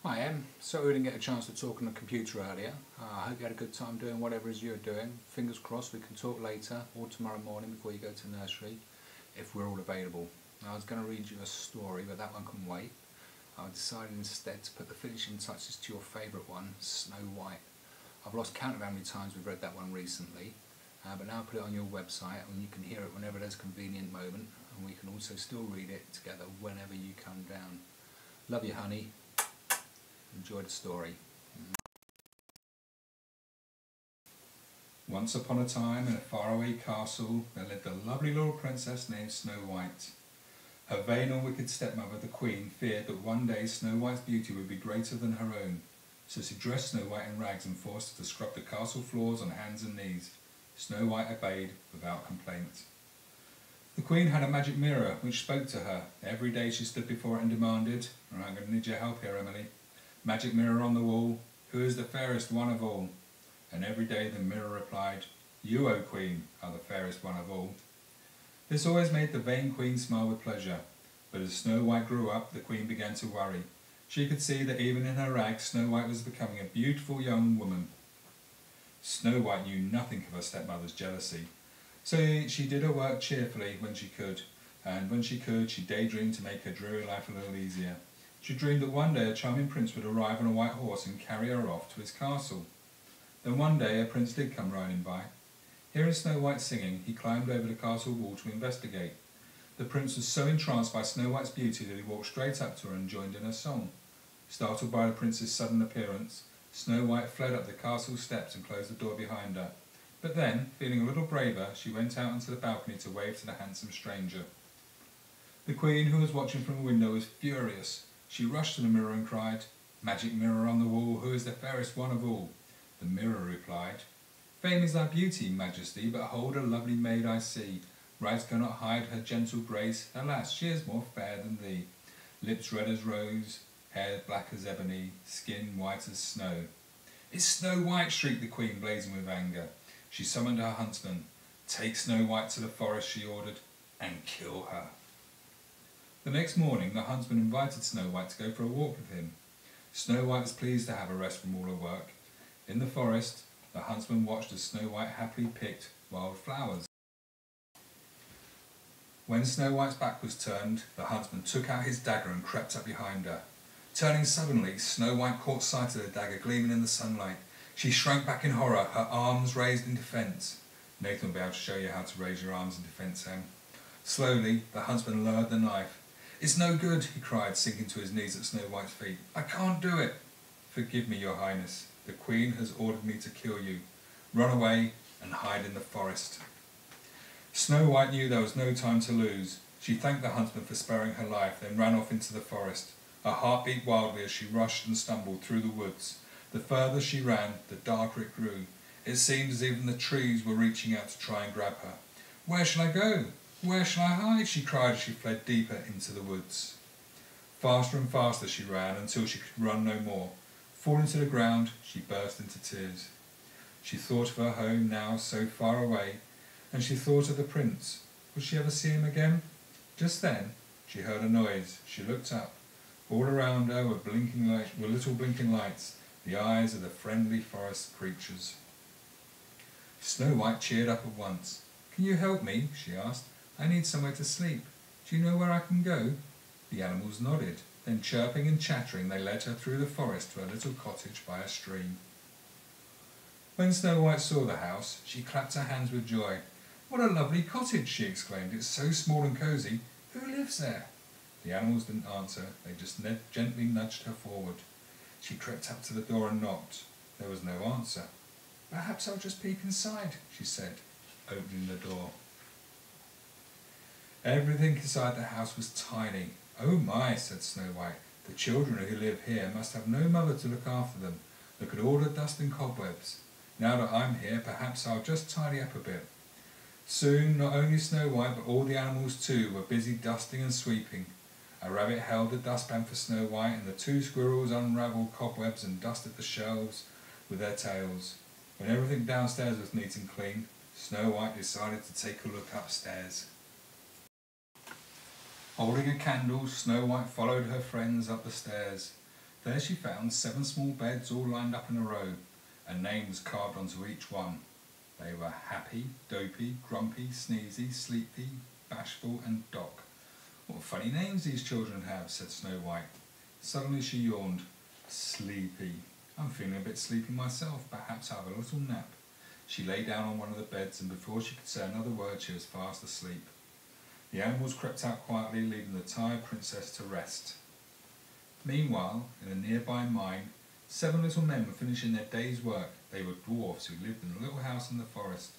Hi Em, so we didn't get a chance to talk on the computer earlier. I hope you had a good time doing whatever it is you're doing. Fingers crossed we can talk later or tomorrow morning before you go to nursery, if we're all available. I was going to read you a story, but that one can wait. I decided instead to put the finishing touches to your favourite one, Snow White. I've lost count of how many times we've read that one recently, but now I'll put it on your website and you can hear it whenever there's a convenient moment, and we can also still read it together whenever you come down. Love you, honey. Enjoy the story. Once upon a time, in a faraway castle, there lived a lovely little princess named Snow White. Her vain and wicked stepmother, the Queen, feared that one day Snow White's beauty would be greater than her own, so she dressed Snow White in rags and forced her to scrub the castle floors on hands and knees. Snow White obeyed without complaint. The Queen had a magic mirror which spoke to her. Every day she stood before it and demanded, "I'm going to need your help here, Emily. Magic mirror on the wall, who is the fairest one of all?" And every day the mirror replied, "You, O Queen, are the fairest one of all." This always made the vain Queen smile with pleasure. But as Snow White grew up, the Queen began to worry. She could see that even in her rags, Snow White was becoming a beautiful young woman. Snow White knew nothing of her stepmother's jealousy, so she did her work cheerfully when she could, and when she could, she daydreamed to make her dreary life a little easier. She dreamed that one day a charming prince would arrive on a white horse and carry her off to his castle. Then one day a prince did come riding by. Hearing Snow White singing, he climbed over the castle wall to investigate. The prince was so entranced by Snow White's beauty that he walked straight up to her and joined in her song. Startled by the prince's sudden appearance, Snow White fled up the castle steps and closed the door behind her. But then, feeling a little braver, she went out onto the balcony to wave to the handsome stranger. The Queen, who was watching from a window, was furious. She rushed to the mirror and cried, "Magic mirror on the wall, who is the fairest one of all?" The mirror replied, "Fame is thy beauty, Majesty, but hold a lovely maid I see. Rags cannot hide her gentle grace, alas, she is more fair than thee. Lips red as rose, hair black as ebony, skin white as snow." "It's Snow White!" shrieked the Queen, blazing with anger. She summoned her huntsman. "Take Snow White to the forest," she ordered, "and kill her." The next morning the huntsman invited Snow White to go for a walk with him. Snow White was pleased to have a rest from all her work. In the forest, the huntsman watched as Snow White happily picked wild flowers. When Snow White's back was turned, the huntsman took out his dagger and crept up behind her. Turning suddenly, Snow White caught sight of the dagger gleaming in the sunlight. She shrank back in horror, her arms raised in defence. Nathan will be able to show you how to raise your arms in defence, Em. Slowly, the huntsman lowered the knife. "It's no good," he cried, sinking to his knees at Snow White's feet. "I can't do it." "Forgive me, your highness. The Queen has ordered me to kill you. Run away and hide in the forest." Snow White knew there was no time to lose. She thanked the huntsman for sparing her life, then ran off into the forest. Her heart beat wildly as she rushed and stumbled through the woods. The further she ran, the darker it grew. It seemed as even the trees were reaching out to try and grab her. "Where shall I go? Where shall I hide?" she cried as she fled deeper into the woods. Faster and faster she ran until she could run no more. Falling to the ground, she burst into tears. She thought of her home now so far away, and she thought of the prince. Would she ever see him again? Just then she heard a noise. She looked up. All around her were little blinking lights, the eyes of the friendly forest creatures. Snow White cheered up at once. "Can you help me?" she asked. "I need somewhere to sleep. Do you know where I can go?" The animals nodded. Then, chirping and chattering, they led her through the forest to a little cottage by a stream. When Snow White saw the house, she clapped her hands with joy. "What a lovely cottage!" she exclaimed. "It's so small and cosy. Who lives there?" The animals didn't answer. They just gently nudged her forward. She crept up to the door and knocked. There was no answer. "Perhaps I'll just peek inside," she said, opening the door. Everything inside the house was tiny. "Oh my," said Snow White. "The children who live here must have no mother to look after them. Look at all the dust and cobwebs. Now that I'm here, perhaps I'll just tidy up a bit." Soon, not only Snow White, but all the animals too were busy dusting and sweeping. A rabbit held the dustpan for Snow White, and the two squirrels unravelled cobwebs and dusted the shelves with their tails. When everything downstairs was neat and clean, Snow White decided to take a look upstairs. Holding a candle, Snow White followed her friends up the stairs. There she found 7 small beds all lined up in a row, and names carved onto each one. They were Happy, Dopey, Grumpy, Sneezy, Sleepy, Bashful and Doc. What funny names these children have, said Snow White. Suddenly she yawned. Sleepy. I'm feeling a bit sleepy myself, perhaps have a little nap. She lay down on one of the beds, and before she could say another word she was fast asleep. The animals crept out quietly, leaving the tired princess to rest. Meanwhile, in a nearby mine, 7 little men were finishing their day's work. They were dwarfs who lived in a little house in the forest.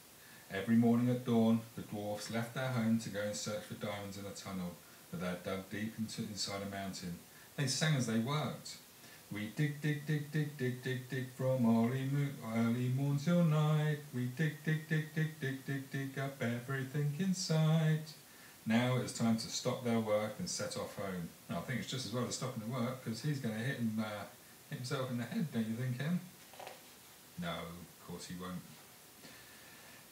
Every morning at dawn, the dwarfs left their home to go and search for diamonds in a tunnel that they had dug deep inside a mountain. They sang as they worked. We dig, dig, dig, dig, dig, dig, dig from early morn till night. We dig, dig, dig, dig, dig, dig, dig up everything in sight. Now it's time to stop their work and set off home. Now, I think it's just as well as stopping the work, because he's going to hit himself in the head, don't you think, Ken? No, of course he won't.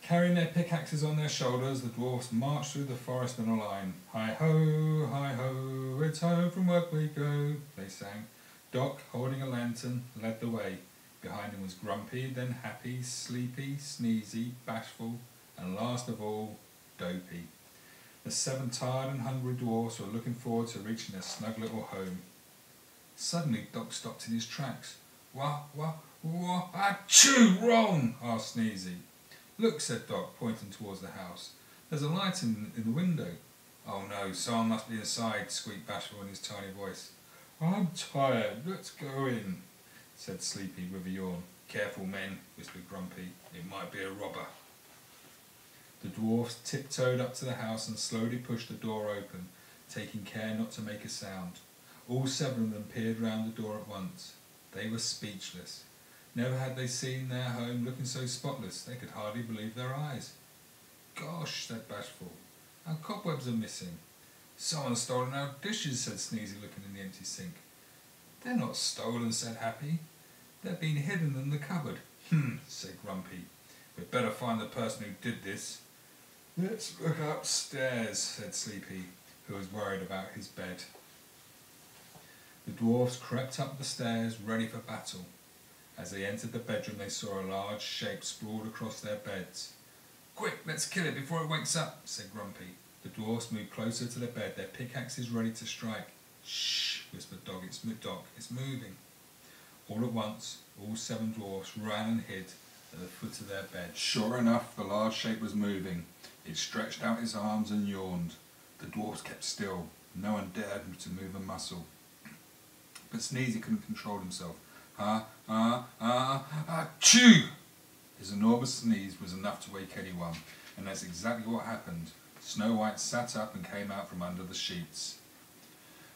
Carrying their pickaxes on their shoulders, the dwarfs marched through the forest in a line. Hi-ho, it's home from work we go, they sang. Doc, holding a lantern, led the way. Behind him was Grumpy, then Happy, Sleepy, Sneezy, Bashful, and last of all, Dopey. The 7 tired and hungry dwarfs were looking forward to reaching their snug little home. Suddenly Doc stopped in his tracks. What, achoo, wrong, asked Sneezy. Look, said Doc, pointing towards the house. There's a light in the window. Oh no, someone must be inside, squeaked Bashful in his tiny voice. I'm tired, let's go in, said Sleepy with a yawn. Careful, men, whispered Grumpy. It might be a robber. The dwarfs tiptoed up to the house and slowly pushed the door open, taking care not to make a sound. All 7 of them peered round the door at once. They were speechless. Never had they seen their home looking so spotless. They could hardly believe their eyes. Gosh, said Bashful, our cobwebs are missing. Someone's stolen our dishes, said Sneezy, looking in the empty sink. They're not stolen, said Happy. They've been hidden in the cupboard. Said Grumpy. We'd better find the person who did this. Let's look upstairs, said Sleepy, who was worried about his bed. The dwarfs crept up the stairs, ready for battle. As they entered the bedroom, they saw a large shape sprawled across their beds. Quick, let's kill it before it wakes up, said Grumpy. The dwarfs moved closer to the bed, their pickaxes ready to strike. Shh, whispered Doc, it's moving. All at once, all 7 dwarfs ran and hid at the foot of their bed. Sure enough, the large shape was moving. It stretched out its arms and yawned. The dwarfs kept still. No one dared to move a muscle. But Sneezy couldn't control himself. Achoo! His enormous sneeze was enough to wake anyone, and that's exactly what happened. Snow White sat up and came out from under the sheets.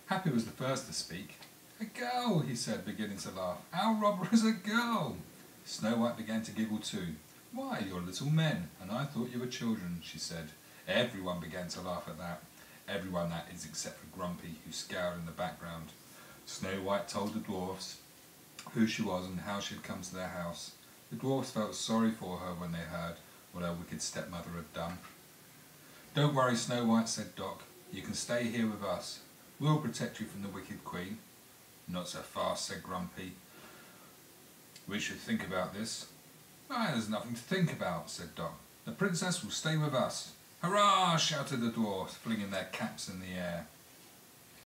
Happy was the first to speak. A girl, he said, beginning to laugh. Our robber is a girl. Snow White began to giggle too. Why, you're little men, and I thought you were children, she said. Everyone began to laugh at that. Everyone, that is, except for Grumpy, who scowled in the background. Snow White told the dwarfs who she was and how she had come to their house. The dwarfs felt sorry for her when they heard what her wicked stepmother had done. Don't worry, Snow White, said Doc. You can stay here with us. We'll protect you from the wicked queen. Not so fast, said Grumpy. We should think about this. Why, there's nothing to think about, said Doc. The princess will stay with us. Hurrah! Shouted the dwarfs, flinging their caps in the air.